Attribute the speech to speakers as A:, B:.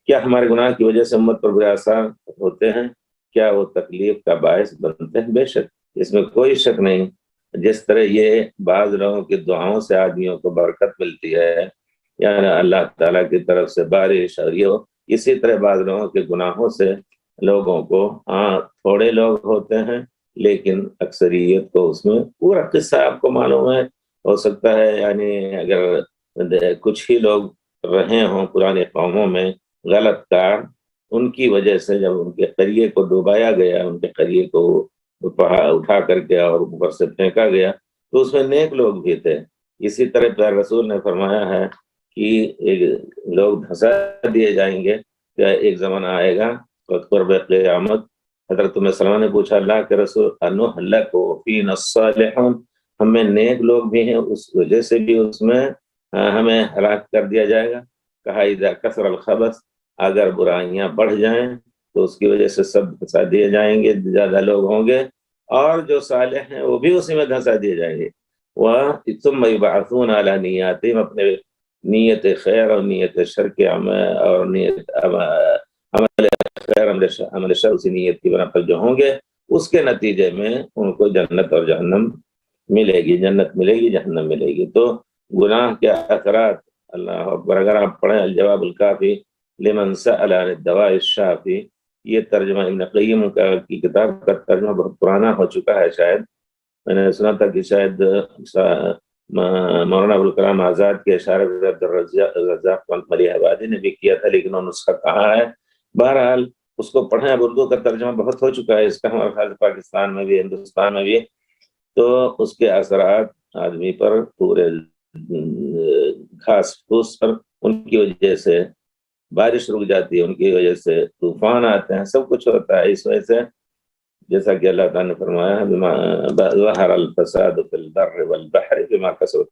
A: کیا ہمارے گناہ کی وجہ سے امت پر برے اثار ہوتے ہیں؟ کیا وہ تکلیف کا باعث بنتے ہیں؟ بے شک، اس میں کوئی شک نہیں۔ جس طرح یہ بعض لوگوں کی دعاؤں سے آدمیوں کو برکت ملتی ہے، یعنی اللہ تعالیٰ کی طرف سے بارش، اور یہ اسی طرح بعض لوگوں کے گناہوں سے لوگوں کو، تھوڑے لوگ ہوتے ہیں لیکن اکثریت کو اس میں پورا قصہ آپ کو معلوم ہے۔ ہو سکتا ہے یعنی اگر کچھ ہی لوگ رہے ہوں پرانے قوموں میں غلط کار، ان کی وجہ سے جب ان کے قریے کو ڈوبایا گیا، ان کے قریے کو اٹھا کر کے اور اوپر سے پھینکا گیا، تو اس میں نیک لوگ بھی تھے۔ اسی طرح پیارے رسول نے فرمایا ہے کہ لوگ دھنسا دیے جائیں گے، کہ ایک زمانہ آئے گا قرب قیامت۔ حضرت سلمہ نے پوچھا اللہ کے رسول انہلک فینا الصالحون، ہمیں نیک لوگ بھی ہیں، اس وجہ سے بھی اس میں ہمیں ہلاک کر دیا جائے گا؟ کہا اذا کثر الخبث، اگر برائیاں بڑھ جائیں تو اس کی وجہ سے سب دھنسا دیے جائیں گے، زیادہ لوگ ہوں گے، اور جو صالح ہیں وہ بھی اسی میں دھنسا دیے جائیں گے۔ ثم یبعثون علی نیاتہم، اپنے نیت خیر اور نیت شر کے عمل، اور نیت عمل خیر عمل شر اسی نیت کی بنا پر جو ہوں گے، اس کے نتیجے میں ان کو جنت اور جہنم ملے گی، جنت ملے گی، جہنم ملے گی۔ تو گناہ کے اثرات، اللہ اکبر، اگر آپ پڑھیں الجواب الکافی لمن سأل عن الدواء الشافی، یہ ترجمہ ابن قیم کی کتاب کا ترجمہ بہت پرانا ہو چکا ہے، شاید میں نے سنا تھا کہ شاید مولانا ابوالکلام آزاد کے اشارے عبدالرزاق ملی آبادی نے بھی کیا تھا، لیکن وہ نسخہ کہاں ہے؟ بہرحال اس کو پڑھیں، اب اردو کا ترجمہ بہت ہو چکا ہے اس کا، ہمارے خیال پاکستان میں بھی، ہندوستان میں بھی۔ تو اس کے اثرات آدمی پر پورے گھاس پھوس پر، ان کی وجہ سے بارش رک جاتی ہے، ان کی وجہ سے طوفان آتے ہیں، سب کچھ ہوتا ہے اس وجہ سے، جیسا کہ اللہ تعالیٰ نے فرمایا ظہر الفساد فی البر والبحر بما کسبت